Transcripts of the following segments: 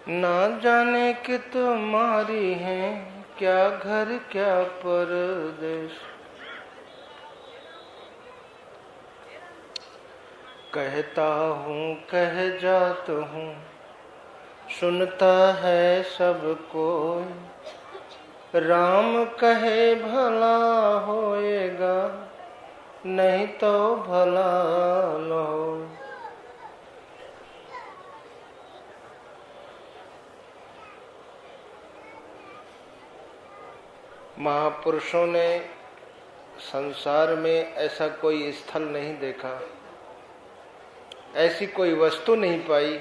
ना जाने कि तुम्हारी हैं क्या घर क्या परदेश। कहता हूँ कह जात हूँ, सुनता है सब कोई। राम कहे भला होएगा, नहीं तो भला न हो। महापुरुषों ने संसार में ऐसा कोई स्थल नहीं देखा, ऐसी कोई वस्तु नहीं पाई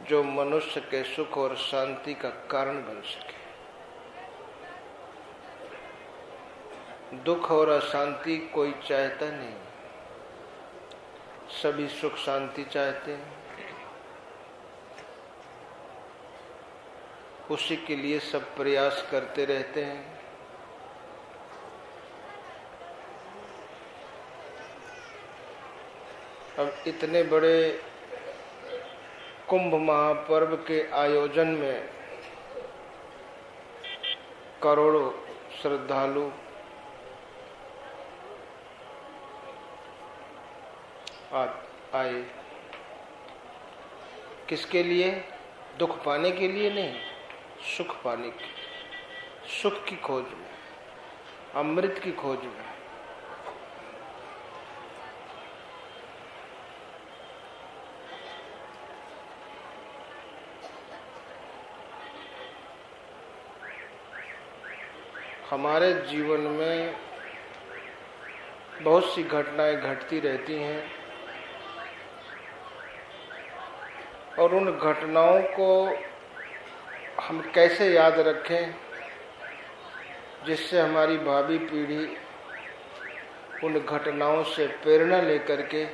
जो मनुष्य के सुख और शांति का कारण बन सके। दुख और अशांति कोई चाहता नहीं, सभी सुख शांति चाहते हैं। उसी के लिए सब प्रयास करते रहते हैं। अब इतने बड़े कुंभ महापर्व के आयोजन में करोड़ों श्रद्धालु आए। किसके लिए? दुख पाने के लिए नहीं, सुख पाने के, सुख की खोज में, अमृत की खोज में। हमारे जीवन में बहुत सी घटनाएं घटती रहती हैं और उन घटनाओं को हम कैसे याद रखें जिससे हमारी भावी पीढ़ी उन घटनाओं से प्रेरणा लेकर के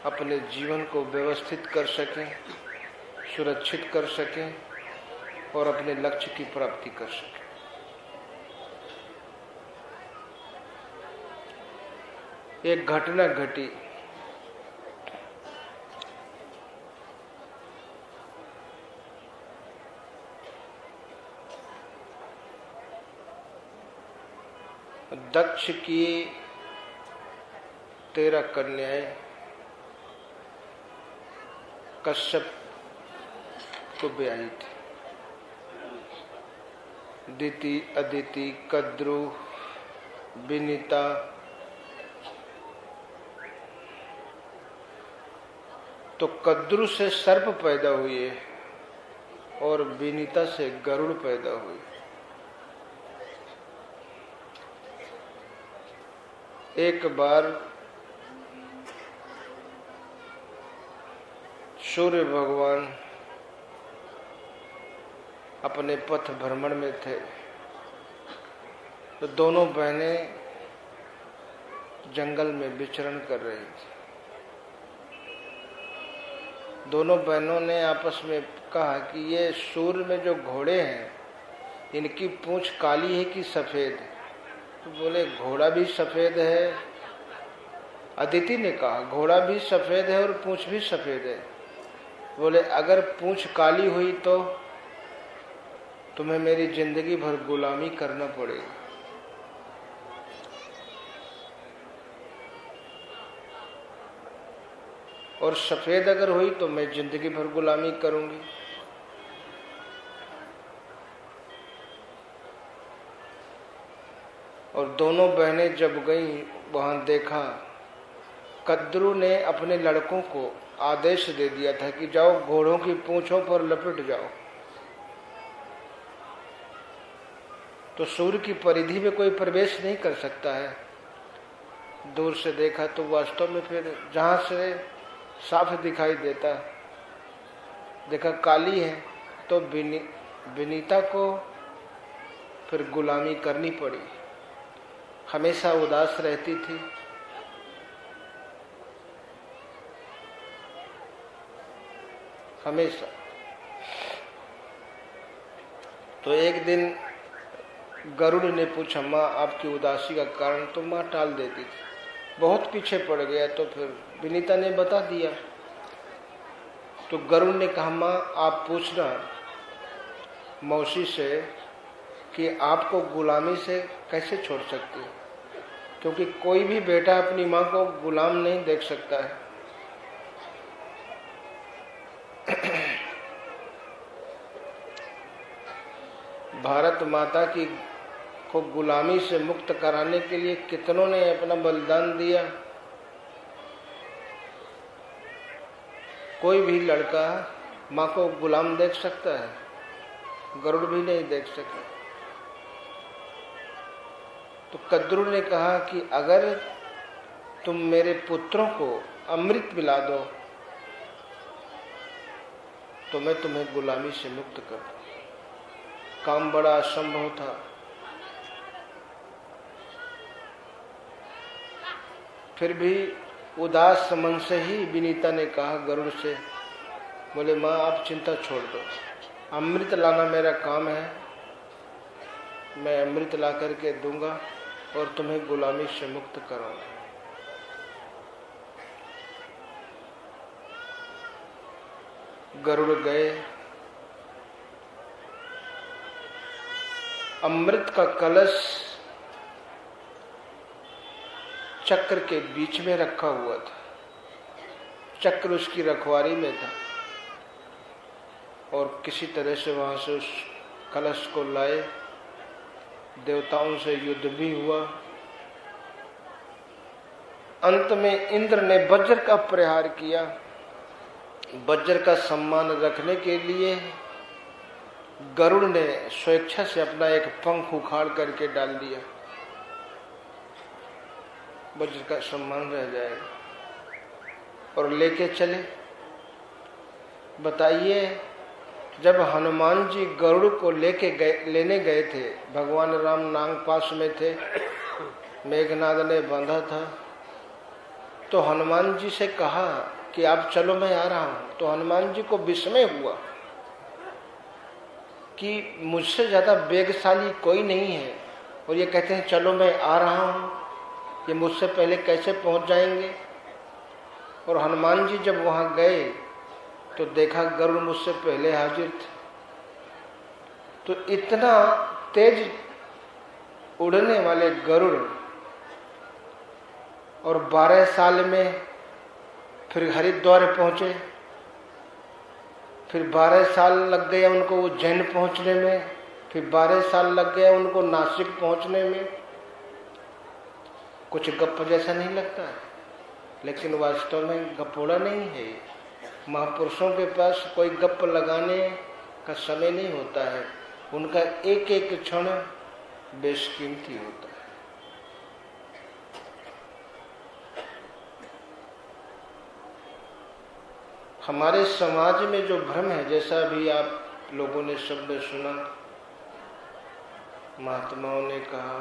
अपने जीवन को व्यवस्थित कर सकें, सुरक्षित कर सकें और अपने लक्ष्य की प्राप्ति कर सकें। एक घटना घटी, दक्ष की 13 कन्याएं कश्यप को ब्याही थी। दिति, अदिति, कद्रु, विनीता, तो कद्रु से सर्प पैदा हुए और विनीता से गरुड़ पैदा हुए। एक बार सूर्य भगवान अपने पथ भ्रमण में थे तो दोनों बहनें जंगल में विचरण कर रही थी। दोनों बहनों ने आपस में कहा कि ये सूर्य में जो घोड़े हैं इनकी पूंछ काली है कि सफेद है? तो बोले घोड़ा भी सफेद है। अदिति ने कहा घोड़ा भी सफेद है और पूंछ भी सफेद है। बोले अगर पूंछ काली हुई तो तुम्हें मेरी जिंदगी भर गुलामी करना पड़ेगा। और सफेद अगर हुई तो मैं जिंदगी भर गुलामी करूंगी। और दोनों बहनें जब गईं वहां देखा कद्रु ने अपने लड़कों को आदेश दे दिया था कि जाओ घोड़ों की पूंछों पर लपेट जाओ। तो सूर्य की परिधि में कोई प्रवेश नहीं कर सकता है। दूर से देखा तो वास्तव में फिर जहां से साफ दिखाई देता देखा काली है, तो विनीता को फिर गुलामी करनी पड़ी। हमेशा उदास रहती थी, हमेशा। तो एक दिन गरुड़ ने पूछा माँ आपकी उदासी का कारण, तो माँ टाल देती थी। बहुत पीछे पड़ गया तो फिर विनीता ने बता दिया तो गरुड़ ने कहा, माँ आप पूछना मौसी से कि आपको गुलामी से कैसे छोड़ सकती है, क्योंकि कोई भी बेटा अपनी माँ को गुलाम नहीं देख सकता है। भारत माता की को गुलामी से मुक्त कराने के लिए कितनों ने अपना बलिदान दिया। कोई भी लड़का माँ को गुलाम देख सकता है, गरुड़ भी नहीं देख सके। तो कद्रू ने कहा कि अगर तुम मेरे पुत्रों को अमृत पिला दो तो मैं तुम्हें गुलामी से मुक्त कर दूं। काम बड़ा असंभव था। फिर भी उदास मन से ही विनीता ने कहा गरुड़ से, बोले माँ आप चिंता छोड़ दो, अमृत लाना मेरा काम है, मैं अमृत ला करके दूंगा और तुम्हें गुलामी से मुक्त कराऊंगा। गरुड़ गए, अमृत का कलश चक्र के बीच में रखा हुआ था, चक्र उसकी रखवारी में था और किसी तरह से वहां से उस कलश को लाए। देवताओं से युद्ध भी हुआ। अंत में इंद्र ने वज्र का प्रहार किया। वज्र का सम्मान रखने के लिए गरुड़ ने स्वेच्छा से अपना एक पंख उखाड़ करके डाल दिया, वज्र का सम्मान रह जाएगा। और लेके चले। बताइए, जब हनुमान जी गरुड़ को लेने गए थे, भगवान राम नाग पास में थे, मेघनाद ने बांधा था, तो हनुमान जी से कहा कि आप चलो मैं आ रहा हूं। तो हनुमान जी को विस्मय हुआ कि मुझसे ज्यादा वेगशाली कोई नहीं है और ये कहते हैं चलो मैं आ रहा हूं, ये मुझसे पहले कैसे पहुंच जाएंगे। और हनुमान जी जब वहां गए तो देखा गरुड़ मुझसे पहले हाजिर थे। तो इतना तेज उड़ने वाले गरुड़ और 12 साल में फिर हरिद्वार पहुंचे, फिर 12 साल लग गए उनको उज्जैन पहुंचने में, फिर 12 साल लग गए उनको नासिक पहुंचने में। कुछ गप जैसा नहीं लगता है, लेकिन वास्तव में गपोड़ा नहीं है। महापुरुषों के पास कोई गप लगाने का समय नहीं होता है, उनका एक एक क्षण बेशकीमती होता है। हमारे समाज में जो भ्रम है, जैसा भी आप लोगों ने शब्द सुना, महात्माओं ने कहा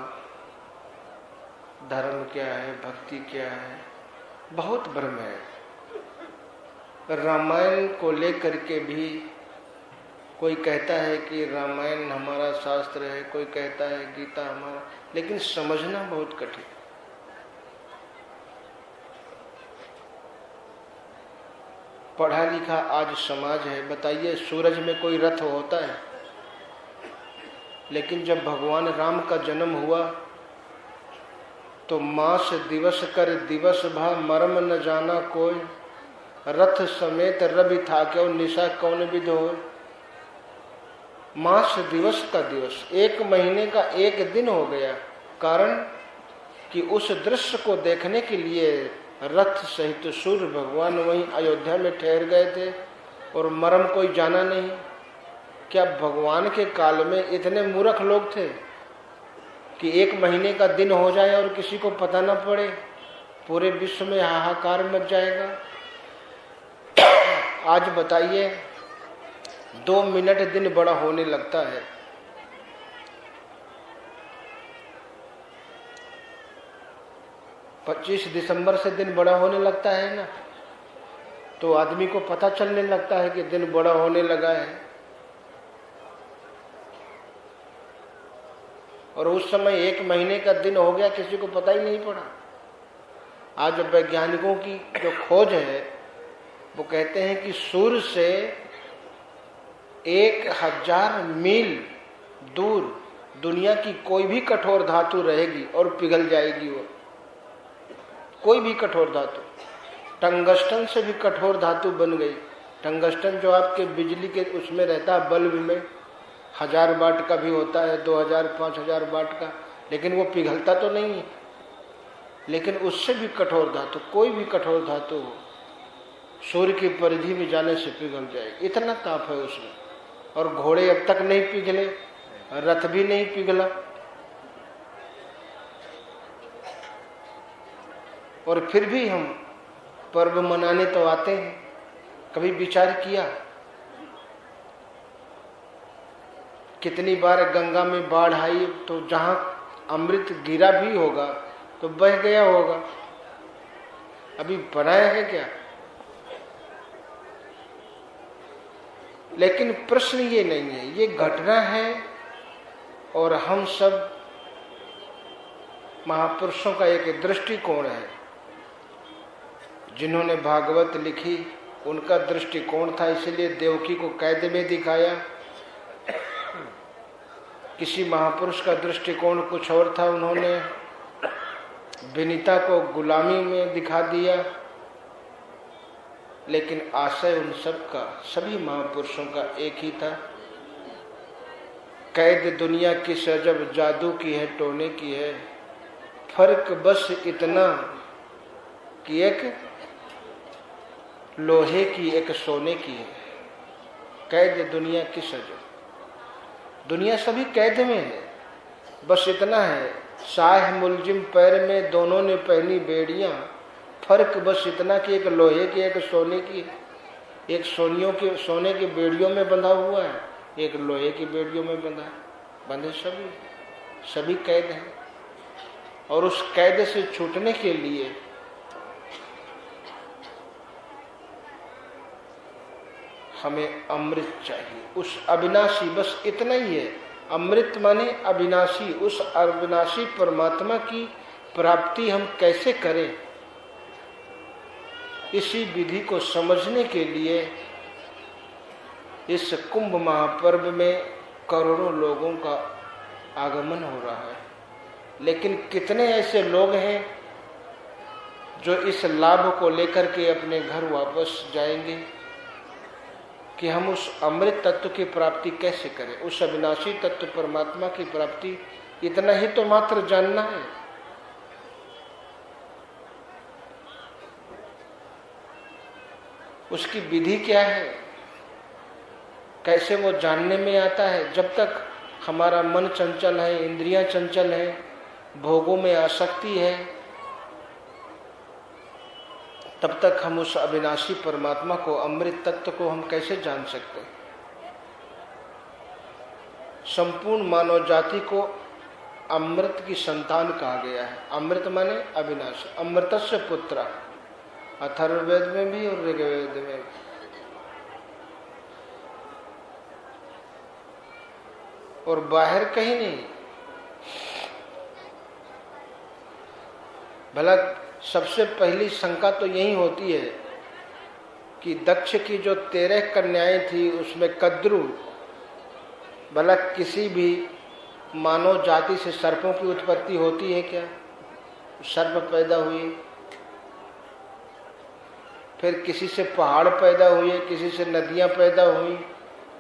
धर्म क्या है, भक्ति क्या है, बहुत भ्रम है। रामायण को लेकर के भी कोई कहता है कि रामायण हमारा शास्त्र है, कोई कहता है गीता हमारा, लेकिन समझना बहुत कठिन। पढ़ा लिखा आज समाज है। बताइए, सूरज में कोई रथ होता है? लेकिन जब भगवान राम का जन्म हुआ तो मास दिवस कर दिवस भा मर्म न जाना कोई, रथ समेत रवि था क्यों निशा कौन विध हो। मास दिवस का दिवस, एक महीने का एक दिन हो गया, कारण कि उस दृश्य को देखने के लिए रथ सहित सूर्य भगवान वहीं अयोध्या में ठहर गए थे और मर्म कोई जाना नहीं। क्या भगवान के काल में इतने मूर्ख लोग थे कि एक महीने का दिन हो जाए और किसी को पता न पड़े? पूरे विश्व में हाहाकार मच जाएगा। आज बताइए, 2 मिनट दिन बड़ा होने लगता है। पच्चीस दिसंबर से दिन बड़ा होने लगता है ना, तो आदमी को पता चलने लगता है कि दिन बड़ा होने लगा है। और उस समय 1 महीने का दिन हो गया, किसी को पता ही नहीं पड़ा। आज वैज्ञानिकों की जो खोज है वो कहते हैं कि सूर्य से 1000 मील दूर दुनिया की कोई भी कठोर धातु रहेगी और पिघल जाएगी। वो कोई भी कठोर धातु, टंगस्टन से भी कठोर धातु बन गई। टंगस्टन जो आपके बिजली के उसमें रहता है, बल्ब में 1000 वाट का भी होता है, 2000 5000 वाट का, लेकिन वो पिघलता तो नहीं है। लेकिन उससे भी कठोर धातु, कोई भी कठोर धातु हो, सूर्य की परिधि में जाने से पिघल जाएगी, इतना ताप है उसमें। और घोड़े अब तक नहीं पिघले, रथ भी नहीं पिघला। और फिर भी हम पर्व मनाने तो आते हैं। कभी विचार किया कितनी बार गंगा में बाढ़ आई तो जहां अमृत गिरा भी होगा तो बह गया होगा, अभी बनाया है क्या? लेकिन प्रश्न ये नहीं है, ये घटना है। और हम सब महापुरुषों का एक दृष्टिकोण है। जिन्होंने भागवत लिखी उनका दृष्टिकोण था, इसलिए देवकी को कैद में दिखाया। किसी महापुरुष का दृष्टिकोण कुछ और था, उन्होंने विनीता को गुलामी में दिखा दिया। लेकिन आशय उन सब का, सभी महापुरुषों का एक ही था। कैद दुनिया की सजब जादू की है, टोने की है, फर्क बस इतना कि एक लोहे की एक सोने की है। कैद दुनिया की सजब, दुनिया सभी कैद में है, बस इतना है शाह मुलजिम पैर में दोनों ने पहनी बेड़ियां, फर्क बस इतना कि एक लोहे की एक सोने की, एक सोने की बेड़ियों में बंधा हुआ है, एक लोहे की बेड़ियों में बंधे सभी कैद हैं। और उस कैद से छूटने के लिए हमें अमृत चाहिए, उस अविनाशी, बस इतना ही है। अमृत माने अविनाशी, उस अविनाशी परमात्मा की प्राप्ति हम कैसे करें, इसी विधि को समझने के लिए इस कुंभ महापर्व में करोड़ों लोगों का आगमन हो रहा है। लेकिन कितने ऐसे लोग हैं जो इस लाभ को लेकर के अपने घर वापस जाएंगे कि हम उस अमृत तत्व की प्राप्ति कैसे करें, उस अविनाशी तत्व परमात्मा की प्राप्ति, इतना ही तो मात्र जानना है। उसकी विधि क्या है, कैसे वो जानने में आता है। जब तक हमारा मन चंचल है, इंद्रियां चंचल है, भोगों में आसक्ति है, तब तक हम उस अविनाशी परमात्मा को, अमृत तत्व को हम कैसे जान सकते हैं। संपूर्ण मानव जाति को अमृत की संतान कहा गया है। अमृत माने अविनाशी, अमृतस्य पुत्र, अथर्ववेद में भी और ऋग्वेद में भी। और बाहर कहीं नहीं। भला सबसे पहली शंका तो यही होती है कि दक्ष की जो 13 कन्याएं थी उसमें कद्रु, भला किसी भी मानव जाति से सर्पों की उत्पत्ति होती है क्या? सर्प पैदा हुए, फिर किसी से पहाड़ पैदा हुए, किसी से नदियां पैदा हुई,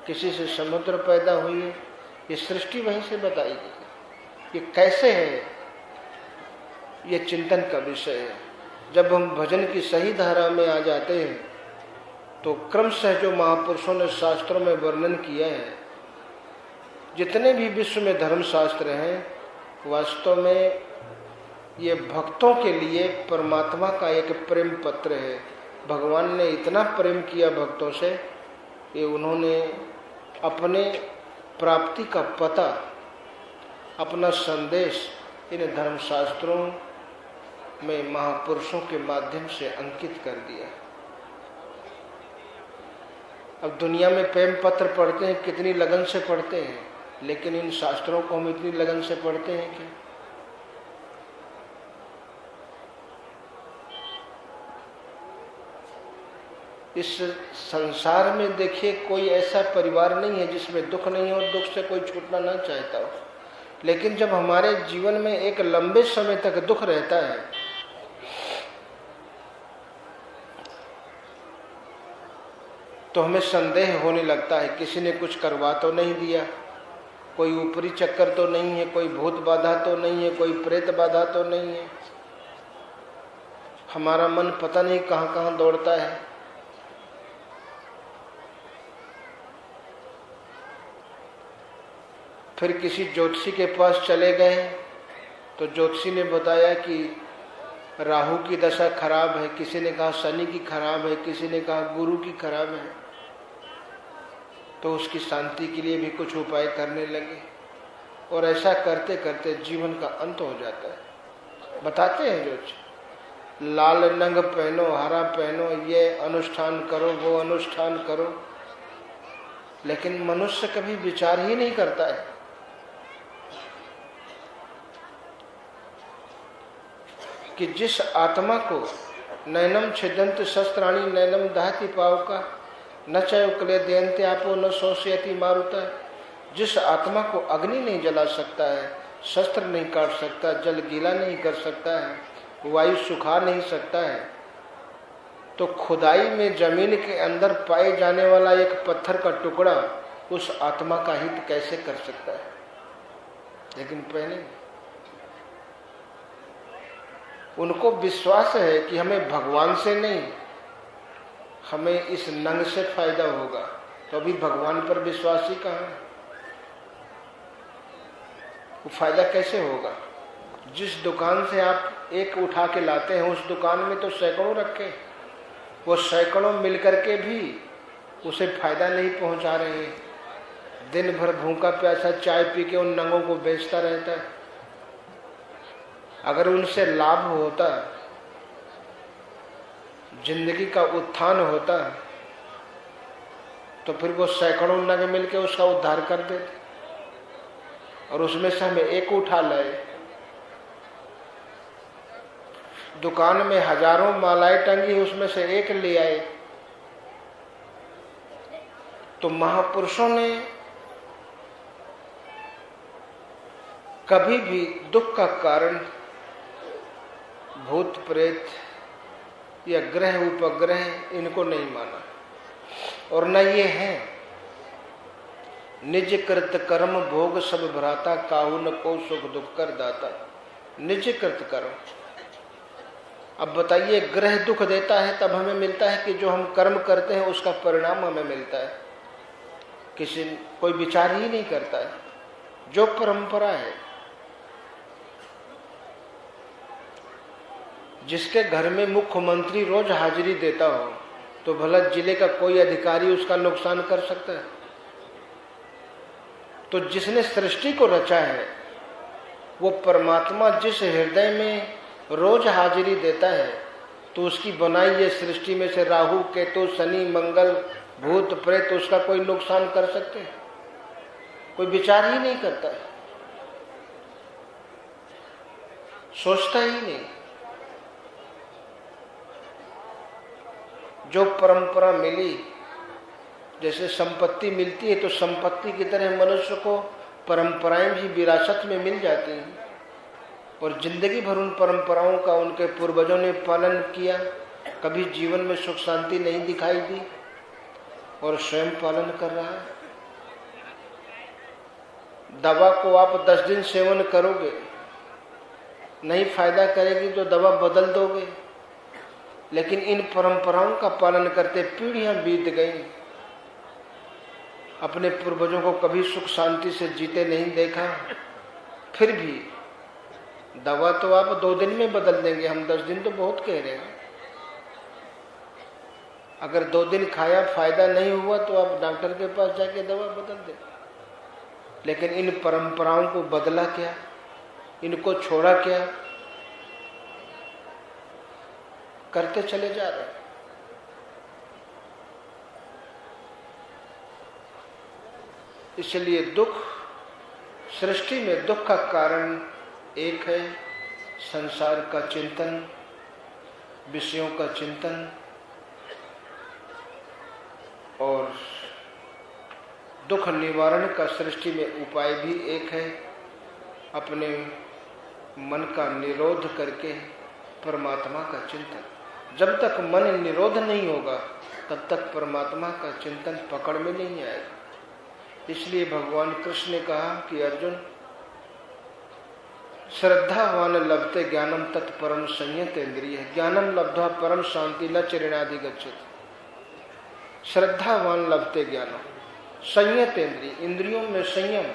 किसी से समुद्र पैदा हुई। ये सृष्टि वहीं से बताई गई। ये कैसे है, ये चिंतन का विषय है। जब हम भजन की सही धारा में आ जाते हैं तो क्रमशः जो महापुरुषों ने शास्त्रों में वर्णन किया है, जितने भी विश्व में धर्म शास्त्र हैं, वास्तव में ये भक्तों के लिए परमात्मा का एक प्रेम पत्र है। भगवान ने इतना प्रेम किया भक्तों से कि उन्होंने अपने प्राप्ति का पता, अपना संदेश इन धर्मशास्त्रों में महापुरुषों के माध्यम से अंकित कर दिया। अब दुनिया में प्रेम पत्र पढ़ते हैं, कितनी लगन से पढ़ते हैं, लेकिन इन शास्त्रों को हम इतनी लगन से पढ़ते हैं कि इस संसार में देखिए कोई ऐसा परिवार नहीं है जिसमें दुख नहीं हो, दुख से कोई छूटना ना चाहता हो। लेकिन जब हमारे जीवन में एक लंबे समय तक दुख रहता है तो हमें संदेह होने लगता है किसी ने कुछ करवा तो नहीं दिया, कोई ऊपरी चक्कर तो नहीं है, कोई भूत बाधा तो नहीं है, कोई प्रेत बाधा तो नहीं है। हमारा मन पता नहीं कहां कहां दौड़ता है। फिर किसी ज्योतिषी के पास चले गए तो ज्योतिषी ने बताया कि राहु की दशा खराब है, किसी ने कहा शनि की खराब है, किसी ने कहा गुरु की खराब है। तो उसकी शांति के लिए भी कुछ उपाय करने लगे और ऐसा करते करते जीवन का अंत हो जाता है। बताते हैं ज्योतिषी, लाल नंग पहनो, हरा पहनो, ये अनुष्ठान करो, वो अनुष्ठान करो, लेकिन मनुष्य कभी विचार ही नहीं करता है कि जिस आत्मा को नैनम छिदंत शस्त्राणी नैनम दहति पावका न चय क्ले देयन्ते आपो न शोषयति मारुता, जिस आत्मा को अग्नि नहीं जला सकता है, शस्त्र नहीं काट सकता, जल गीला नहीं कर सकता है, वायु सुखा नहीं सकता है, तो खुदाई में जमीन के अंदर पाए जाने वाला एक पत्थर का टुकड़ा उस आत्मा का हित कैसे कर सकता है। लेकिन पहले उनको विश्वास है कि हमें भगवान से नहीं, हमें इस नंग से फायदा होगा, तो अभी भगवान पर विश्वास ही कहाँ है। वो फायदा कैसे होगा? जिस दुकान से आप एक उठा के लाते हैं उस दुकान में तो सैकड़ों रखे, वो सैकड़ों मिलकर के भी उसे फायदा नहीं पहुंचा रहे हैं। दिन भर भूखा प्यासा चाय पी के उन नंगों को बेचता रहता है। अगर उनसे लाभ होता, जिंदगी का उत्थान होता, तो फिर वो सैकड़ों नंग मिलके उसका उद्धार कर देते, और उसमें से हमें एक उठा लाए। दुकान में हजारों मालाएं टंगी, उसमें से एक ले आए। तो महापुरुषों ने कभी भी दुख का कारण भूत प्रेत या ग्रह उपग्रह इनको नहीं माना, और न ये है निज कृत कर्म भोग सब भ्राता, काहू न को सुख दुख कर दाता। निज कृत कर्म, अब बताइए, ग्रह दुख देता है तब हमें मिलता है कि जो हम कर्म करते हैं उसका परिणाम हमें मिलता है। कोई विचार ही नहीं करता है। जो परंपरा है, जिसके घर में मुख्यमंत्री रोज हाजिरी देता हो तो भला जिले का कोई अधिकारी उसका नुकसान कर सकता है? तो जिसने सृष्टि को रचा है वो परमात्मा जिस हृदय में रोज हाजिरी देता है, तो उसकी बनाई ये सृष्टि में से राहु केतु शनि मंगल भूत प्रेत उसका कोई नुकसान कर सकते हैं? कोई विचार ही नहीं करता है, सोचता ही नहीं। जो परंपरा मिली, जैसे संपत्ति मिलती है तो संपत्ति की तरह मनुष्य को परंपराएं भी विरासत में मिल जाती हैं, और जिंदगी भर उन परंपराओं का उनके पूर्वजों ने पालन किया, कभी जीवन में सुख शांति नहीं दिखाई दी, और स्वयं पालन कर रहा है। दवा को आप 10 दिन सेवन करोगे, नहीं फायदा करेगी तो दवा बदल दोगे, लेकिन इन परंपराओं का पालन करते पीढ़ियां बीत गई। अपने पूर्वजों को कभी सुख शांति से जीते नहीं देखा, फिर भी दवा तो आप 2 दिन में बदल देंगे, हम 10 दिन तो बहुत कह रहे हैं। अगर 2 दिन खाया फायदा नहीं हुआ तो आप डॉक्टर के पास जाके दवा बदल दें। लेकिन इन परंपराओं को बदला क्या, इनको छोड़ा क्या, करते चले जा रहे हैं। इसलिए दुख, सृष्टि में दुख का कारण एक है संसार का चिंतन, विषयों का चिंतन, दुख निवारण का सृष्टि में उपाय भी एक है, अपने मन का निरोध करके परमात्मा का चिंतन। जब तक मन निरोध नहीं होगा तब तक परमात्मा का चिंतन पकड़ में नहीं आएगा। इसलिए भगवान कृष्ण ने कहा कि अर्जुन, श्रद्धावान लभते ज्ञानम तत्परम संयतेन्द्रिय, ज्ञानम लब्ध्वा परम शांति न चिरणादि गच्छति। श्रद्धावान लभते ज्ञानम, संयतेन्द्रिय, इंद्रियों में संयम,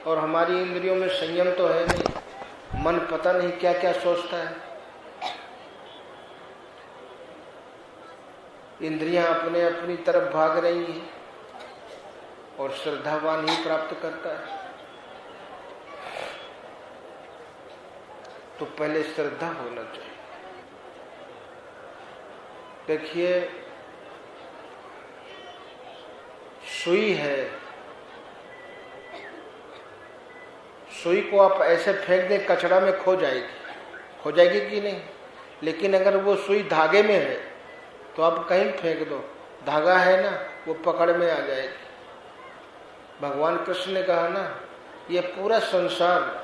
और हमारी इंद्रियों में संयम तो है नहीं। मन पता नहीं क्या क्या सोचता है, इंद्रियां अपने अपनी तरफ भाग रही हैं और श्रद्धावान ही प्राप्त करता है। तो पहले श्रद्धा होना चाहिए। देखिए, सुई है, सुई को आप ऐसे फेंक दें कचरा में खो जाएगी कि नहीं। लेकिन अगर वो सुई धागे में है तो आप कहीं फेंक दो, धागा है ना, वो पकड़ में आ जाएगी। भगवान कृष्ण ने कहा ना, ये पूरा संसार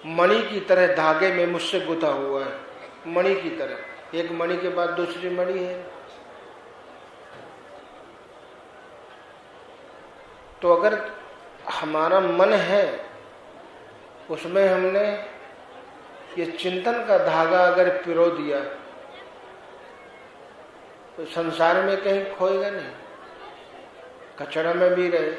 मणि की तरह धागे में मुझसे गुथा हुआ है, मणि की तरह, एक मणि के बाद दूसरी मणि है। तो अगर हमारा मन है, उसमें हमने ये चिंतन का धागा अगर पिरो दिया तो संसार में कहीं खोएगा नहीं, कचरा में भी रहे।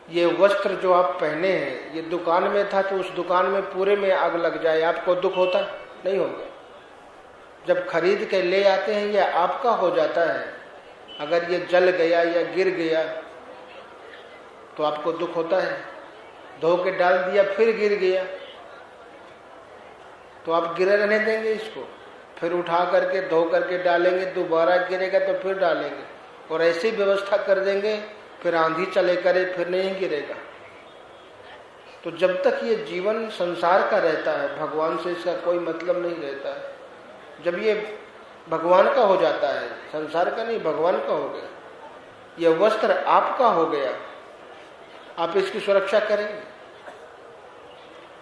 ये वस्त्र जो आप पहने हैं, ये दुकान में था तो उस दुकान में पूरे में आग लग जाए, आपको दुख होता नहीं होगा। जब खरीद के ले आते हैं ये आपका हो जाता है, अगर ये जल गया या गिर गया तो आपको दुख होता है। धो के डाल दिया फिर गिर गया तो आप गिरे रहने देंगे इसको, फिर उठा करके धो करके डालेंगे, दोबारा गिरेगा तो फिर डालेंगे, और ऐसी व्यवस्था कर देंगे फिर आंधी चले करे फिर नहीं गिरेगा। तो जब तक ये जीवन संसार का रहता है, भगवान से इसका कोई मतलब नहीं रहता है। जब ये भगवान का हो जाता है, संसार का नहीं, भगवान का हो गया, ये वस्त्र आपका हो गया, आप इसकी सुरक्षा करेंगे।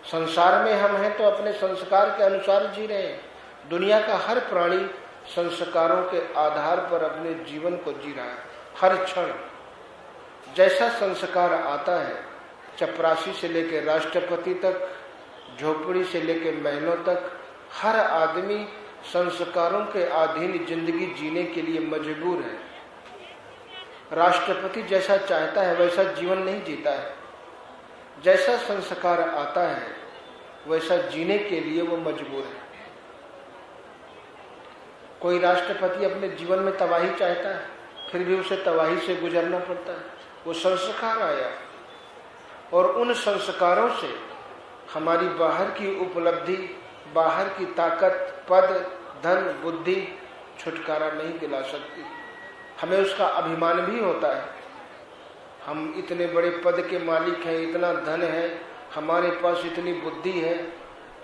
संसार में हम हैं तो अपने संस्कार के अनुसार जी रहे हैं। दुनिया का हर प्राणी संस्कारों के आधार पर अपने जीवन को जी रहा है। हर क्षण जैसा संस्कार आता है, चपरासी से लेकर राष्ट्रपति तक, झोपड़ी से लेकर महलों तक, हर आदमी संस्कारों के अधीन जिंदगी जीने के लिए मजबूर है। राष्ट्रपति जैसा चाहता है वैसा जीवन नहीं जीता है। जैसा संस्कार आता है वैसा जीने के लिए वो मजबूर है। कोई राष्ट्रपति अपने जीवन में तबाही चाहता है, फिर भी उसे तबाही से गुजरना पड़ता है। वो संस्कार आया, और उन संस्कारों से हमारी बाहर की उपलब्धि, बाहर की ताकत, पद, धन, बुद्धि छुटकारा नहीं दिला सकती। हमें उसका अभिमान भी होता है, हम इतने बड़े पद के मालिक हैं, इतना धन है, हमारे पास इतनी बुद्धि है,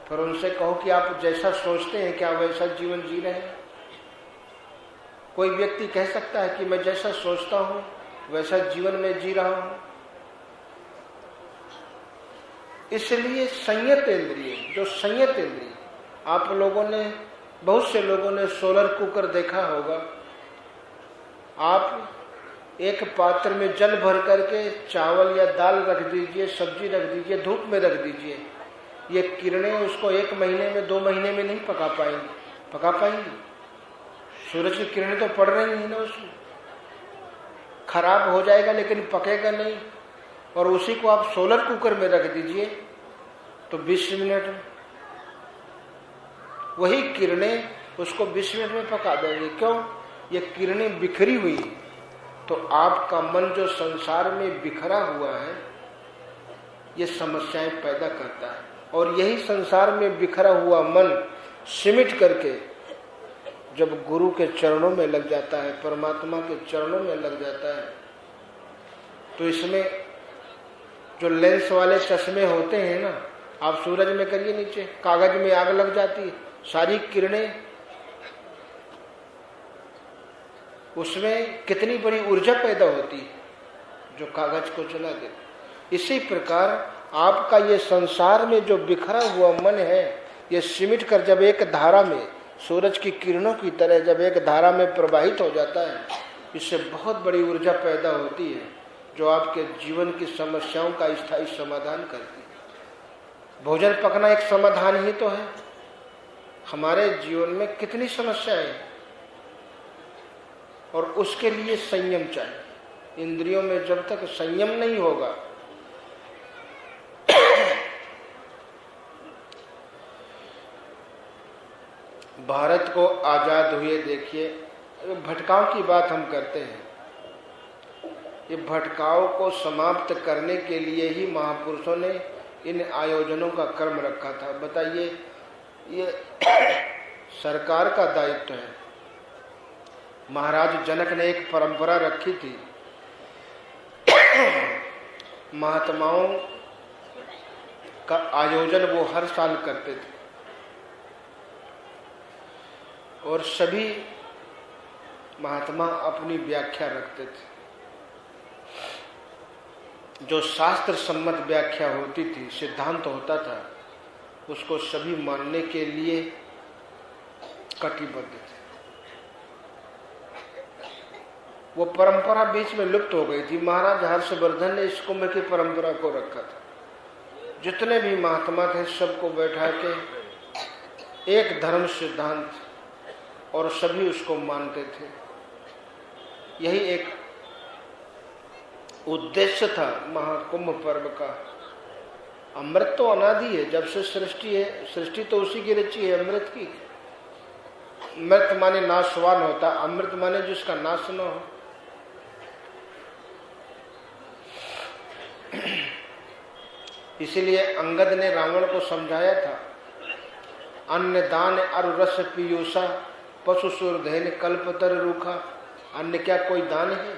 पर उनसे कहो कि आप जैसा सोचते हैं क्या वैसा जीवन जी रहे हैं? कोई व्यक्ति कह सकता है कि मैं जैसा सोचता हूं वैसा जीवन में जी रहा हूं? इसलिए संयत इंद्रिय, जो संयत इंद्रिय, आप लोगों ने, बहुत से लोगों ने सोलर कुकर देखा होगा। आप एक पात्र में जल भर करके चावल या दाल रख दीजिए, सब्जी रख दीजिए, धूप में रख दीजिए, ये किरणें उसको 1 महीने में 2 महीने में नहीं पका पाएंगी। सूरज की किरणें तो पड़ रही हैं ना, उसमें खराब हो जाएगा लेकिन पकेगा नहीं। और उसी को आप सोलर कुकर में रख दीजिए तो 20 मिनट में वही किरणें उसको 20 मिनट में पका देंगे। क्यों? ये किरणें बिखरी हुई। तो आपका मन जो संसार में बिखरा हुआ है ये समस्याएं पैदा करता है, और यही संसार में बिखरा हुआ मन सिमट करके जब गुरु के चरणों में लग जाता है, परमात्मा के चरणों में लग जाता है, तो इसमें जो लेंस वाले चश्मे होते हैं ना, आप सूरज में करिए नीचे, कागज में आग लग जाती है, सारी किरणें उसमें कितनी बड़ी ऊर्जा पैदा होती है जो कागज को जला दे। इसी प्रकार आपका ये संसार में जो बिखरा हुआ मन है, ये सिमट कर जब एक धारा में, सूरज की किरणों की तरह जब एक धारा में प्रवाहित हो जाता है, इससे बहुत बड़ी ऊर्जा पैदा होती है जो आपके जीवन की समस्याओं का स्थायी समाधान करती है। भोजन पकना एक समाधान ही तो है। हमारे जीवन में कितनी समस्याएं हैं और उसके लिए संयम चाहिए। इंद्रियों में जब तक संयम नहीं होगा, भारत को आजाद हुए देखिए, भटकाव की बात हम करते हैं, ये भटकाव को समाप्त करने के लिए ही महापुरुषों ने इन आयोजनों का क्रम रखा था। बताइए, ये सरकार का दायित्व है। महाराज जनक ने एक परंपरा रखी थी, महात्माओं का आयोजन वो हर साल करते थे और सभी महात्मा अपनी व्याख्या रखते थे। जो शास्त्र सम्मत व्याख्या होती थी, सिद्धांत होता था, उसको सभी मानने के लिए कटिबद्ध थे। वो परंपरा बीच में लुप्त हो गई थी। महाराज हर्षवर्धन ने इस कुंभ की परंपरा को रखा था। जितने भी महात्मा थे सबको बैठा के एक धर्म सिद्धांत, और सभी उसको मानते थे। यही एक उद्देश्य था महाकुंभ पर्व का। अमृत तो अनादि है, जब से सृष्टि है, सृष्टि तो उसी की रची है, अमृत की। मृत माने नाशवान होता, अमृत माने जिसका नाश न हो। इसीलिए अंगद ने रावण को समझाया था, अन्न दान अरु रस पीयूषा पशु सुरधैन कल्पतर रूखा। अन्न क्या कोई दान है?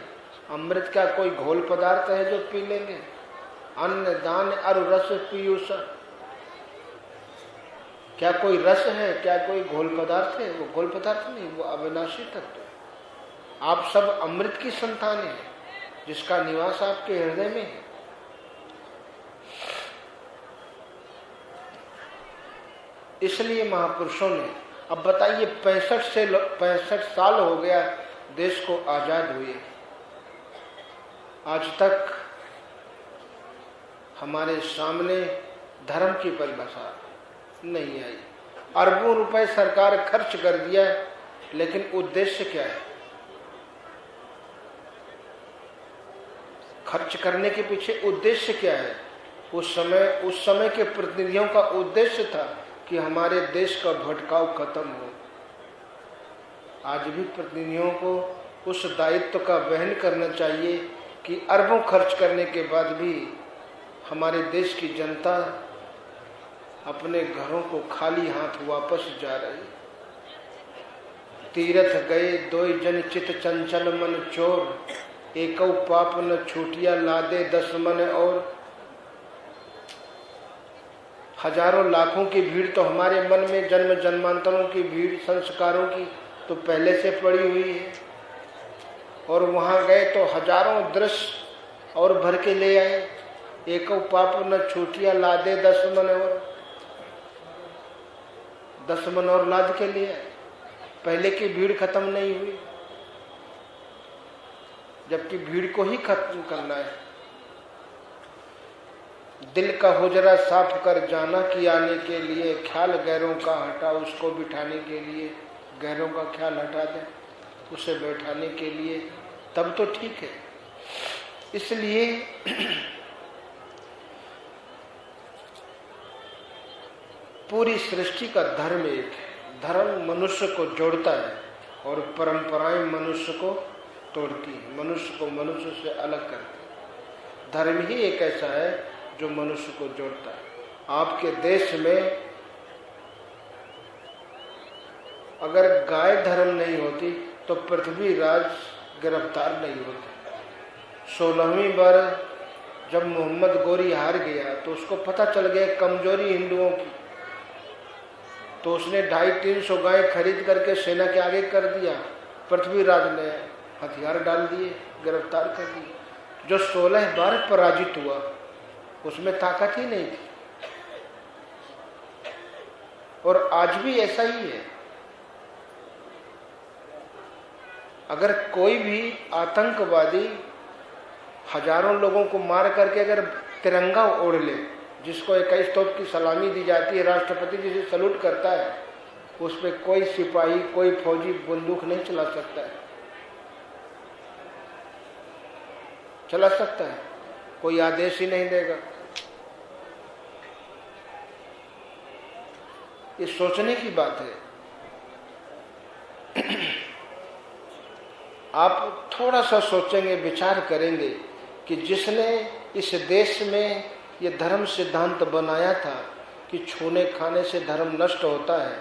अमृत क्या कोई घोल पदार्थ है जो पी लेंगे? अन्न दान अरु रस पीयूषा, क्या कोई रस है? क्या कोई घोल पदार्थ है? वो घोल पदार्थ नहीं, वो अविनाशी तत्व है। आप सब अमृत की संतान हैं, जिसका निवास आपके हृदय में है। इसलिए महापुरुषों ने, अब बताइए 65 साल हो गया देश को आजाद हुए, आज तक हमारे सामने धर्म की परिभाषा नहीं आई। अरबों रुपए सरकार खर्च कर दिया, लेकिन उद्देश्य क्या है? खर्च करने के पीछे उद्देश्य क्या है? उस समय के प्रतिनिधियों का उद्देश्य था कि हमारे देश का भटकाव खत्म हो। आज भी प्रतिनिधियों को उस दायित्व का वहन करना चाहिए कि अरबों खर्च करने के बाद भी हमारे देश की जनता अपने घरों को खाली हाथ वापस जा रही। तीरथ गए दोय जन चित चंचल मन चोर, एकौ पाप न छूटिया लादे 10 मन और। हजारों लाखों की भीड़ तो हमारे मन में जन्म जन्मांतरों की भीड़, संस्कारों की तो पहले से पड़ी हुई है, और वहां गए तो हजारों दृश्य और भर के ले आए। एको पाप न छूटिया लादे 10 मन और, 10 मन और लाद के लिए पहले की भीड़ खत्म नहीं हुई, जबकि भीड़ को ही खत्म करना है। दिल का हुजरा साफ कर जाना कि आने के लिए, ख्याल गैरों का हटा उसको बिठाने के लिए। गैरों का ख्याल हटा दें उसे बैठाने के लिए, तब तो ठीक है। इसलिए पूरी सृष्टि का धर्म एक है। धर्म मनुष्य को जोड़ता है और परंपराएं मनुष्य को तोड़ती है, मनुष्य को मनुष्य से अलग करती है। धर्म ही एक ऐसा है जो मनुष्य को जोड़ता है। आपके देश में अगर गाय धर्म नहीं होती तो पृथ्वीराज गिरफ्तार नहीं होते। 16वीं बार जब मोहम्मद गोरी हार गया तो उसको पता चल गया कमजोरी हिंदुओं की, तो उसने 250-300 गाय खरीद करके सेना के आगे कर दिया। पृथ्वीराज ने हथियार डाल दिए, गिरफ्तार कर दिए। जो 16 बार पराजित हुआ उसमें ताकत ही नहीं थी। और आज भी ऐसा ही है। अगर कोई भी आतंकवादी हजारों लोगों को मार करके अगर तिरंगा ओढ़ ले, जिसको 21 तोप की सलामी दी जाती है, राष्ट्रपति जिसे सलूट करता है, उस पर कोई सिपाही, कोई फौजी बंदूक नहीं चला सकता है। चला सकता है? कोई आदेश ही नहीं देगा। ये सोचने की बात है। आप थोड़ा सा सोचेंगे, विचार करेंगे कि जिसने इस देश में ये धर्म सिद्धांत बनाया था कि छूने खाने से धर्म नष्ट होता है,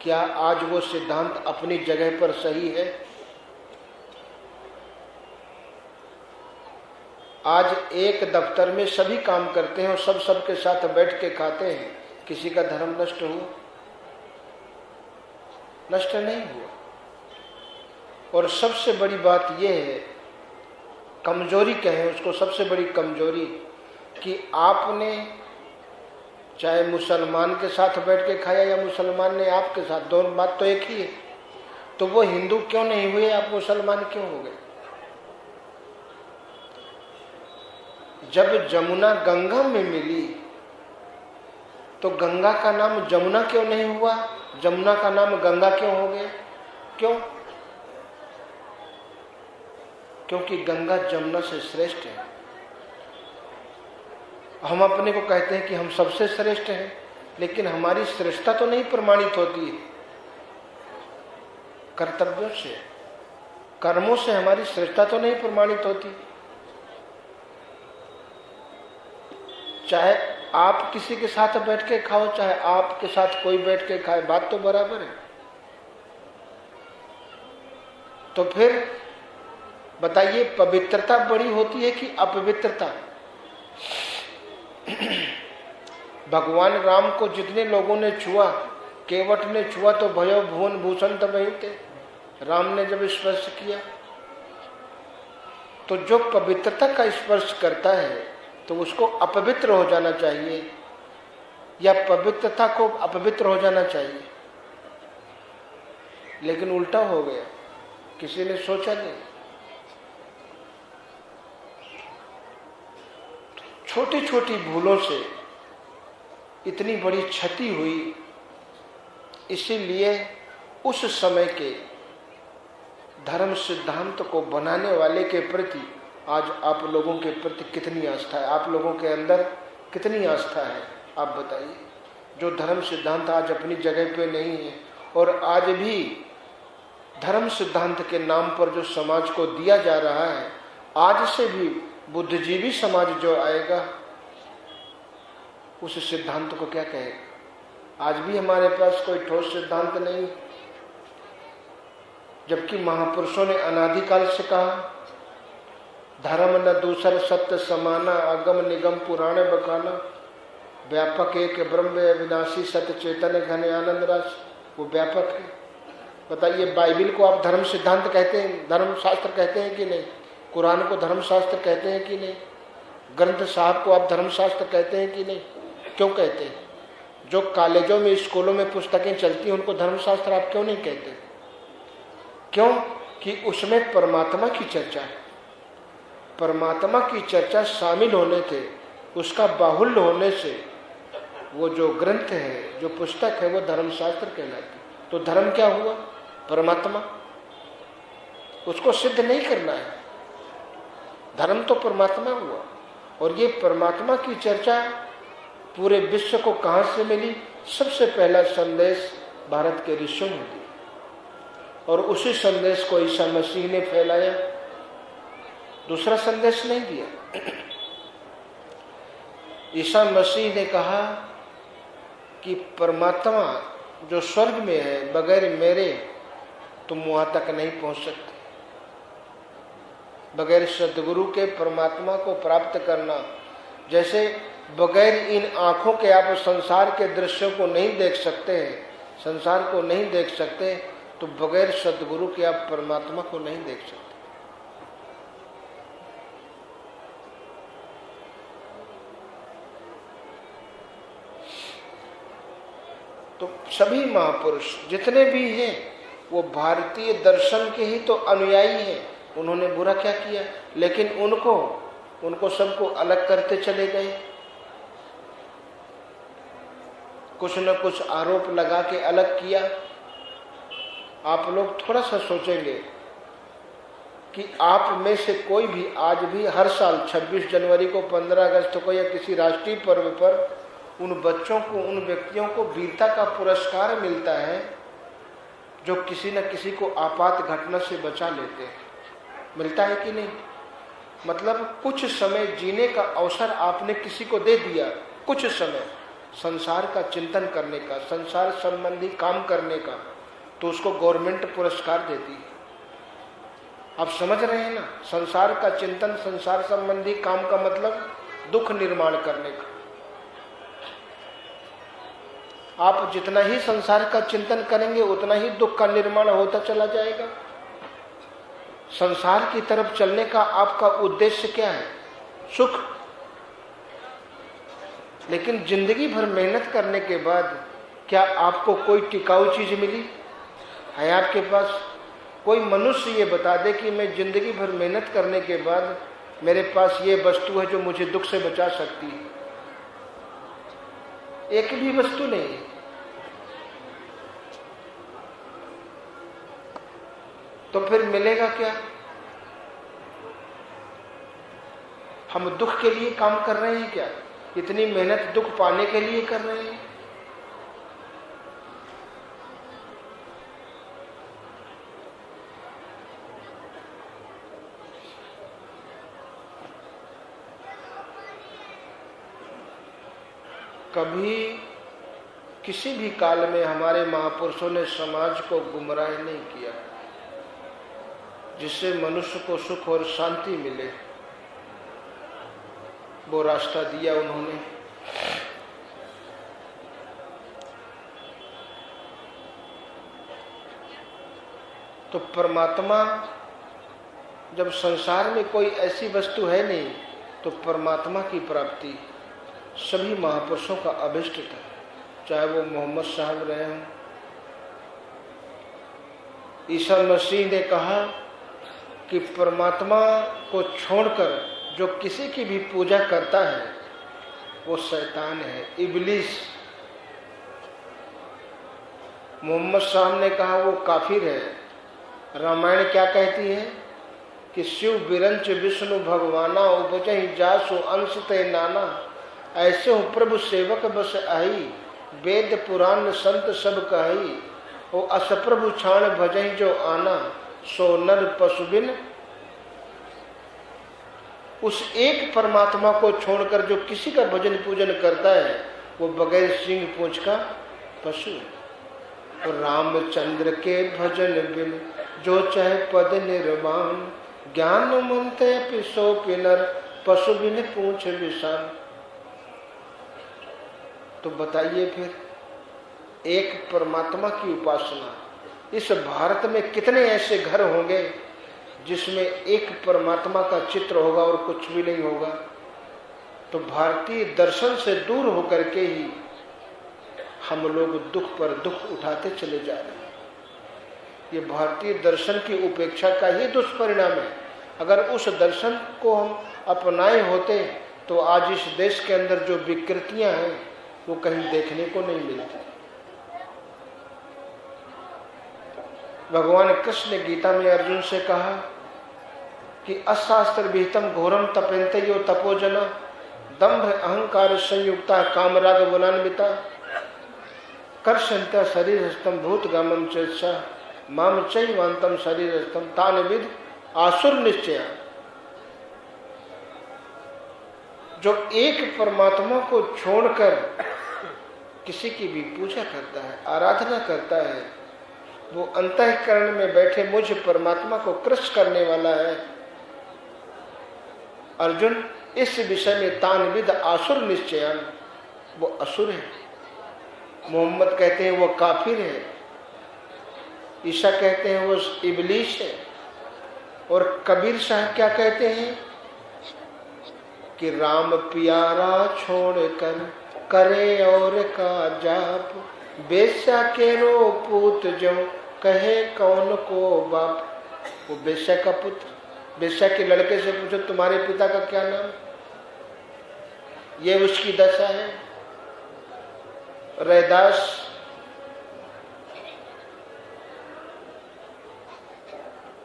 क्या आज वो सिद्धांत अपनी जगह पर सही है? आज एक दफ्तर में सभी काम करते हैं और सब सबके साथ बैठ के खाते हैं। किसी का धर्म नष्ट हुआ? नष्ट नहीं हुआ। और सबसे बड़ी बात यह है, कमजोरी कहें उसको, सबसे बड़ी कमजोरी कि आपने चाहे मुसलमान के साथ बैठ के खाया या मुसलमान ने आपके साथ, दोनों बात तो एक ही है। तो वो हिंदू क्यों नहीं हुए, आप मुसलमान क्यों हो गए? जब जमुना गंगा में मिली तो गंगा का नाम जमुना क्यों नहीं हुआ? जमुना का नाम गंगा क्यों हो गया? क्यों? क्योंकि गंगा जमुना से श्रेष्ठ है। हम अपने को कहते हैं कि हम सबसे श्रेष्ठ हैं, लेकिन हमारी श्रेष्ठता तो नहीं प्रमाणित होती है कर्तव्यों से, कर्मों से हमारी श्रेष्ठता तो नहीं प्रमाणित होती। चाहे आप किसी के साथ बैठ के खाओ, चाहे आपके साथ कोई बैठ के खाए, बात तो बराबर है। तो फिर बताइए, पवित्रता बड़ी होती है कि अपवित्रता? भगवान राम को जितने लोगों ने छुआ, केवट ने छुआ तो भयो भुवन भूषण तमयुते। राम ने जब स्पर्श किया, तो जो पवित्रता का स्पर्श करता है तो उसको अपवित्र हो जाना चाहिए या पवित्रता को अपवित्र हो जाना चाहिए? लेकिन उल्टा हो गया, किसी ने सोचा नहीं। छोटी छोटी भूलों से इतनी बड़ी क्षति हुई, इसीलिए उस समय के धर्म सिद्धांत को बनाने वाले के प्रति आज आप लोगों के प्रति कितनी आस्था है? आप लोगों के अंदर कितनी आस्था है? आप बताइए। जो धर्म सिद्धांत आज अपनी जगह पे नहीं है, और आज भी धर्म सिद्धांत के नाम पर जो समाज को दिया जा रहा है, आज से भी बुद्धिजीवी समाज जो आएगा उस सिद्धांत को क्या कहेगा? आज भी हमारे पास कोई ठोस सिद्धांत नहीं, जबकि महापुरुषों ने अनादिकाल से कहा, धर्म न दूसर सत्य समाना, अगम निगम पुराण बखाना, व्यापक एक ब्रह्म अविनाशी सत्य चैतन्य घन आनंद रास। वो व्यापक है। बताइए, बाइबिल को आप धर्म सिद्धांत कहते हैं, धर्म शास्त्र कहते हैं कि नहीं? कुरान को धर्म शास्त्र कहते हैं कि नहीं? ग्रंथ साहब को आप धर्म शास्त्र कहते हैं कि नहीं? क्यों कहते हैं? जो कॉलेजों में, स्कूलों में पुस्तकें चलती हैं, उनको धर्म शास्त्र आप क्यों नहीं कहते? क्यों? कि उसमें परमात्मा की चर्चा है। परमात्मा की चर्चा शामिल होने से, उसका बाहुल्य होने से वो जो ग्रंथ है, जो पुस्तक है, वो धर्म शास्त्र कहलाती। तो धर्म क्या हुआ? परमात्मा। उसको सिद्ध नहीं करना है, धर्म तो परमात्मा हुआ। और ये परमात्मा की चर्चा पूरे विश्व को कहां से मिली? सबसे पहला संदेश भारत के ऋषियों ने दिया, और उसी संदेश को ईसा मसीह ने फैलाया, दूसरा संदेश नहीं दिया। ईसा मसीह ने कहा कि परमात्मा जो स्वर्ग में है, बगैर मेरे तुम वहां तक नहीं पहुंच सकते। बगैर सदगुरु के परमात्मा को प्राप्त करना, जैसे बगैर इन आंखों के आप संसार के दृश्यों को नहीं देख सकते हैं, संसार को नहीं देख सकते, तो बगैर सदगुरु के आप परमात्मा को नहीं देख सकते। तो सभी महापुरुष जितने भी हैं वो भारतीय दर्शन के ही तो अनुयायी हैं। उन्होंने बुरा क्या किया, लेकिन उनको सबको अलग करते चले गए। कुछ न कुछ आरोप लगा के अलग किया। आप लोग थोड़ा सा सोचेंगे कि आप में से कोई भी आज भी हर साल 26 जनवरी को, 15 अगस्त को या किसी राष्ट्रीय पर्व पर उन बच्चों को, उन व्यक्तियों को वीरता का पुरस्कार मिलता है जो किसी न किसी को आपात घटना से बचा लेते हैं। मिलता है कि नहीं? मतलब कुछ समय जीने का अवसर आपने किसी को दे दिया, कुछ समय संसार का चिंतन करने का, संसार संबंधी काम करने का, तो उसको गवर्नमेंट पुरस्कार देती है। आप समझ रहे हैं ना? संसार का चिंतन, संसार संबंधी काम का मतलब दुख निर्माण करने का। आप जितना ही संसार का चिंतन करेंगे उतना ही दुख का निर्माण होता चला जाएगा। संसार की तरफ चलने का आपका उद्देश्य क्या है? सुख। लेकिन जिंदगी भर मेहनत करने के बाद क्या आपको कोई टिकाऊ चीज मिली है? आपके पास कोई मनुष्य ये बता दे कि मैं जिंदगी भर मेहनत करने के बाद मेरे पास ये वस्तु है जो मुझे दुख से बचा सकती है? एक भी वस्तु नहीं है। तो फिर मिलेगा क्या? हम दुख के लिए काम कर रहे हैं क्या? इतनी मेहनत दुख पाने के लिए कर रहे हैं? कभी किसी भी काल में हमारे महापुरुषों ने समाज को गुमराह नहीं किया जिससे मनुष्य को सुख और शांति मिले। वो रास्ता दिया उन्होंने। तो परमात्मा, जब संसार में कोई ऐसी वस्तु है नहीं, तो परमात्मा की प्राप्ति सभी महापुरुषों का अभिष्ट था। चाहे वो मोहम्मद साहब रहे हों, ईसा मसीह ने कहा कि परमात्मा को छोड़कर जो किसी की भी पूजा करता है वो शैतान है, इब्लीस। मोहम्मद साहब ने कहा वो काफिर है। रामायण क्या कहती है कि शिव बिरंच विष्णु भगवाना उपजहि जासु अंश ते नाना, ऐसे हो प्रभु सेवक बस आई, वेद पुराण संत सब कही, ओ अस प्रभु छाण भजहि जो आना, सो नर पशु बिन। उस एक परमात्मा को छोड़कर जो किसी का भजन पूजन करता है वो बगैर सिंह पूंछ का पशु। तो रामचंद्र के भजन बिन जो चाहे पद निर्वाण, ज्ञान मनते पिसो पिनर, पशु बिन पूंछ विषाण। तो बताइए फिर, एक परमात्मा की उपासना, इस भारत में कितने ऐसे घर होंगे जिसमें एक परमात्मा का चित्र होगा और कुछ भी नहीं होगा? तो भारतीय दर्शन से दूर होकर के ही हम लोग दुख पर दुख उठाते चले जा रहे हैं। ये भारतीय दर्शन की उपेक्षा का ही दुष्परिणाम है। अगर उस दर्शन को हम अपनाए होते तो आज इस देश के अंदर जो विकृतियां हैं वो कहीं देखने को नहीं मिलती। भगवान कृष्ण ने गीता में अर्जुन से कहा कि अशास्त्र विहितम घोरम तपेन्ते यो तपोजना, दंभ अहंकार संयुक्ता कामराग गुणान्विता, कर्षन्त्य शरीरस्थम भूतगामम चेच्छा, माम चैवान्तम शरीरस्थम तान विद आसुर निश्चया। जो एक परमात्मा को छोड़कर किसी की भी पूजा करता है, आराधना करता है, वो अंतःकरण में बैठे मुझ परमात्मा को कृष्ण करने वाला है। अर्जुन, इस विषय में तानविद आसुर निश्चयान, वो असुर है। मोहम्मद कहते हैं वो काफिर है, ईसा कहते हैं वो इबलीस है, और कबीर साहब क्या कहते हैं कि राम प्यारा छोड़कर करे और का जाप, बेश्या के रो पूत जो कहे कौन को बाप। वो बेश्या का पुत्र, बेश्या के लड़के से पूछो तुम्हारे पिता का क्या नाम, ये उसकी दशा है। रैदास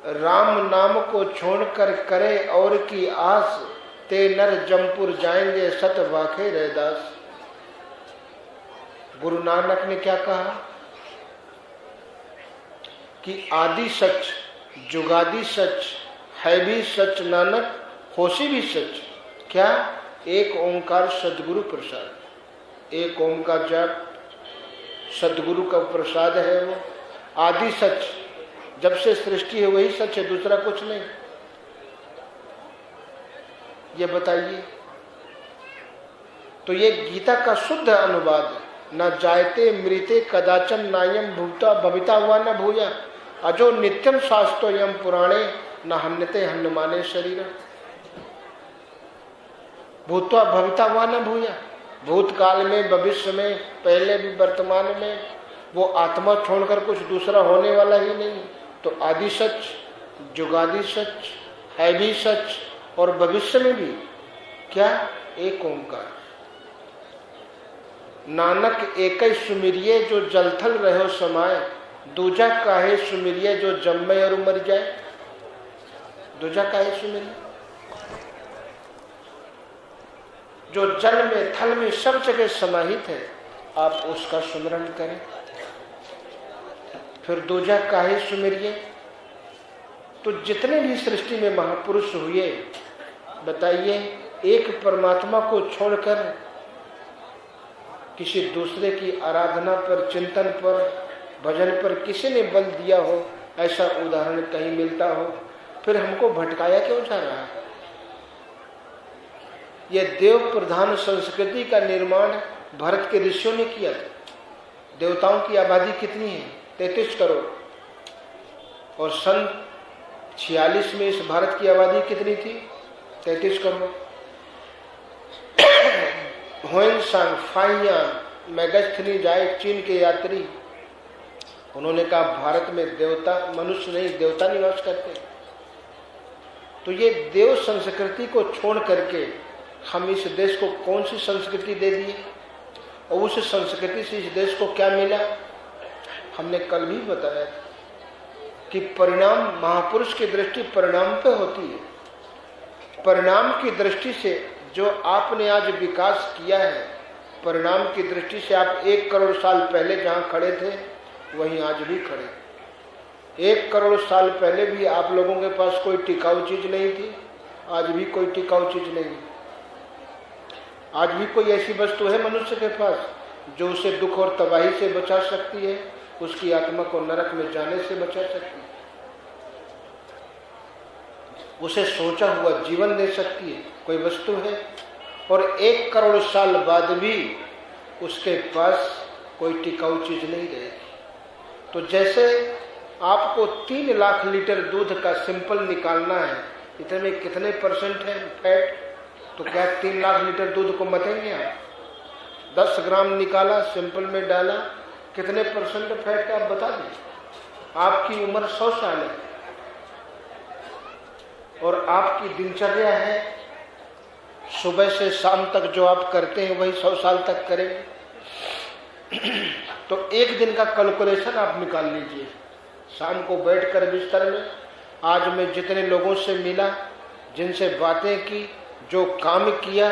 राम नाम को छोड़कर करे और की आस, ते नर जमपुर जाएंगे सत वाखे रैदास। गुरु नानक ने क्या कहा कि आदि सच, जुगादि सच, है भी सच नानक, होशी भी सच। क्या? एक ओंकार सदगुरु प्रसाद। एक ओम का जाप सदगुरु का प्रसाद है। वो आदि सच, जब से सृष्टि है वही सच है, दूसरा कुछ नहीं। ये बताइए। तो ये गीता का शुद्ध अनुवाद है। न जायते मृते कदाचन नायम भूता भविता हुआ न भूया, अजो नित्यम शास्त्रो यम पुराणे न हन्यते हन्यमाने शरीर। भूतवा भविता हुआ न भूया, भूतकाल में, भविष्य में, पहले भी, वर्तमान में वो आत्मा छोड़कर कुछ दूसरा होने वाला ही नहीं। तो आदि सच, जुगादि सच, है भी सच और भविष्य में भी क्या? एक ओंकार। नानक एक ही सुमिरिये जो जलथल रहो समाये, दूजा काहे सुमिरिये जो जम्मे और मर जाए। दूजा काहे सुमिरिये? जो जल में, थल में, सब जगह समाहित है, आप उसका सुमिरन करें। फिर दूजा काहे सुमिरिये? तो जितने भी सृष्टि में महापुरुष हुए, बताइए, एक परमात्मा को छोड़कर किसी दूसरे की आराधना पर, चिंतन पर, भजन पर किसी ने बल दिया हो, ऐसा उदाहरण कहीं मिलता हो? फिर हमको भटकाया क्यों जा रहा है? यह देव प्रधान संस्कृति का निर्माण भारत के ऋषियों ने किया था। देवताओं की आबादी कितनी है? 33 करोड़। और सन 46 में इस भारत की आबादी कितनी थी? 33 करोड़। हुएनसांग, फाइयान, मैगस्थनी जाए, चीन के यात्री, उन्होंने कहा भारत में देवता, मनुष्य नहीं देवता निवास करते। तो ये देव संस्कृति को छोड़ करके हम इस देश को कौन सी संस्कृति दे दिए, और उस संस्कृति से इस देश को क्या मिला? हमने कल भी बताया था कि परिणाम, महापुरुष की दृष्टि परिणाम पे होती है। परिणाम की दृष्टि से जो आपने आज विकास किया है, परिणाम की दृष्टि से आप 1 करोड़ साल पहले जहां खड़े थे वहीं आज भी खड़े। 1 करोड़ साल पहले भी आप लोगों के पास कोई टिकाऊ चीज नहीं थी, आज भी कोई टिकाऊ चीज नहीं। आज भी कोई ऐसी वस्तु है मनुष्य के पास जो उसे दुख और तबाही से बचा सकती है, उसकी आत्मा को नरक में जाने से बचा सकती है, उसे सोचा हुआ जीवन दे सकती है? कोई वस्तु है? और 1 करोड़ साल बाद भी उसके पास कोई टिकाऊ चीज नहीं रहेगी। तो जैसे आपको 3 लाख लीटर दूध का सिंपल निकालना है, इतने में कितने परसेंट है फैट? तो क्या 3 लाख लीटर दूध को मतेंगे आप? 10 ग्राम निकाला, सिंपल में डाला, कितने परसेंट फैट का आप बता दीजिए। आपकी उम्र 100 साल है और आपकी दिनचर्या है सुबह से शाम तक जो आप करते हैं वही 100 साल तक करेंगे। तो एक दिन का कैलकुलेशन आप निकाल लीजिए। शाम को बैठकर बिस्तर में आज मैं जितने लोगों से मिला, जिनसे बातें की, जो काम किया,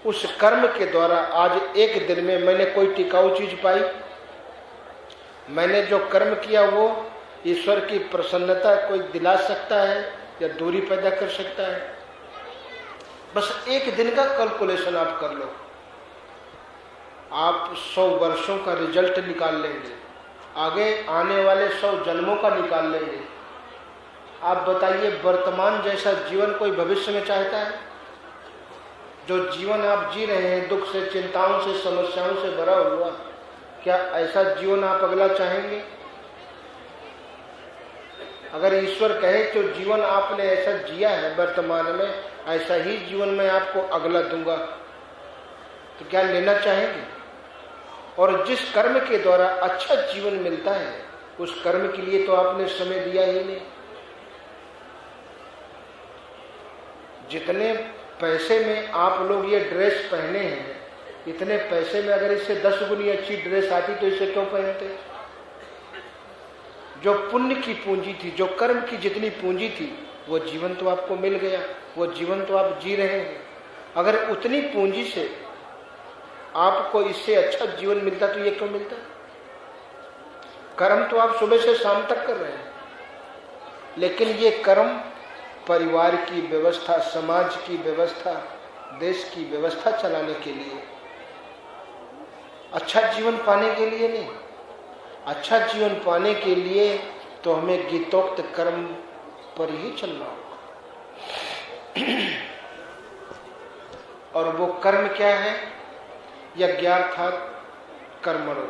उस कर्म के द्वारा आज एक दिन में मैंने कोई टिकाऊ चीज पाई? मैंने जो कर्म किया वो ईश्वर की प्रसन्नता कोई दिला सकता है या दूरी पैदा कर सकता है? बस एक दिन का कैलकुलेशन आप कर लो, आप 100 वर्षों का रिजल्ट निकाल लेंगे, आगे आने वाले 100 जन्मों का निकाल लेंगे। आप बताइए, वर्तमान जैसा जीवन कोई भविष्य में चाहता है? जो जीवन आप जी रहे हैं दुख से, चिंताओं से, समस्याओं से भरा हुआ, क्या ऐसा जीवन आप अगला चाहेंगे? अगर ईश्वर कहे तो जीवन आपने ऐसा जिया है वर्तमान में, ऐसा ही जीवन मैं आपको अगला दूंगा, तो क्या लेना चाहेंगे? और जिस कर्म के द्वारा अच्छा जीवन मिलता है उस कर्म के लिए तो आपने समय दिया ही नहीं। जितने पैसे में आप लोग ये ड्रेस पहने हैं, इतने पैसे में अगर इससे 10 गुनी अच्छी ड्रेस आती तो इसे क्यों पहनते? जो पुण्य की पूंजी थी, जो कर्म की जितनी पूंजी थी, वो जीवन तो आपको मिल गया, वो जीवन तो आप जी रहे हैं। अगर उतनी पूंजी से आपको इससे अच्छा जीवन मिलता तो ये क्यों मिलता? कर्म तो आप सुबह से शाम तक कर रहे हैं, लेकिन ये कर्म परिवार की व्यवस्था, समाज की व्यवस्था, देश की व्यवस्था चलाने के लिए, अच्छा जीवन पाने के लिए नहीं। अच्छा जीवन पाने के लिए तो हमें गीतोक्त कर्म पर ही चलना होगा। और वो कर्म क्या है? यज्ञार्थात् कर्मणो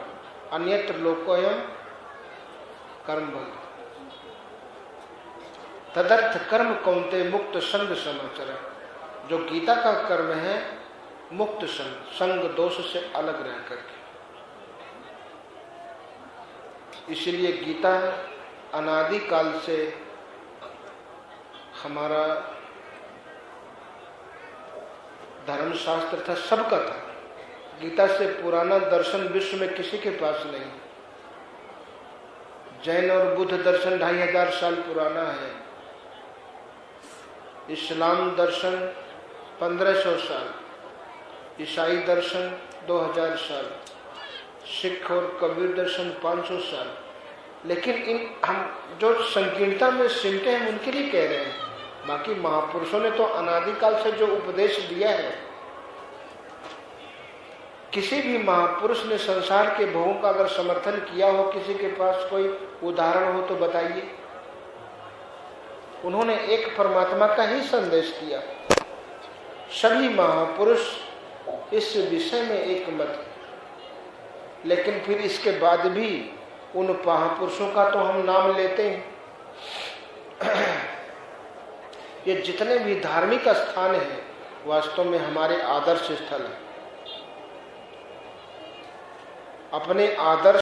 अन्यत्र लोकोऽयं कर्मबल। तदर्थ कर्म कौन्ते मुक्त संग समाचर। जो गीता का कर्म है मुक्त संग दोष से अलग रह करके। इसलिए गीता अनादि काल से हमारा धर्म शास्त्र था, सबका था। गीता से पुराना दर्शन विश्व में किसी के पास नहीं। जैन और बुद्ध दर्शन 2500 साल पुराना है। इस्लाम दर्शन 1500 साल, ईसाई दर्शन 2000 साल, सिख और कबीर दर्शन 500 साल। लेकिन इन हम जो संकीर्णता में सिमटे हैं उनके लिए कह रहे हैं। बाकी महापुरुषों ने तो अनादिकाल से जो उपदेश दिया है, किसी भी महापुरुष ने संसार के भोगों का अगर समर्थन किया हो, किसी के पास कोई उदाहरण हो तो बताइए। उन्होंने एक परमात्मा का ही संदेश दिया। सभी महापुरुष इस विषय में एक मत, लेकिन फिर इसके बाद भी उन महापुरुषों का तो हम नाम लेते हैं। ये जितने भी धार्मिक स्थान हैं वास्तव में हमारे आदर्श स्थल हैं। अपने आदर्श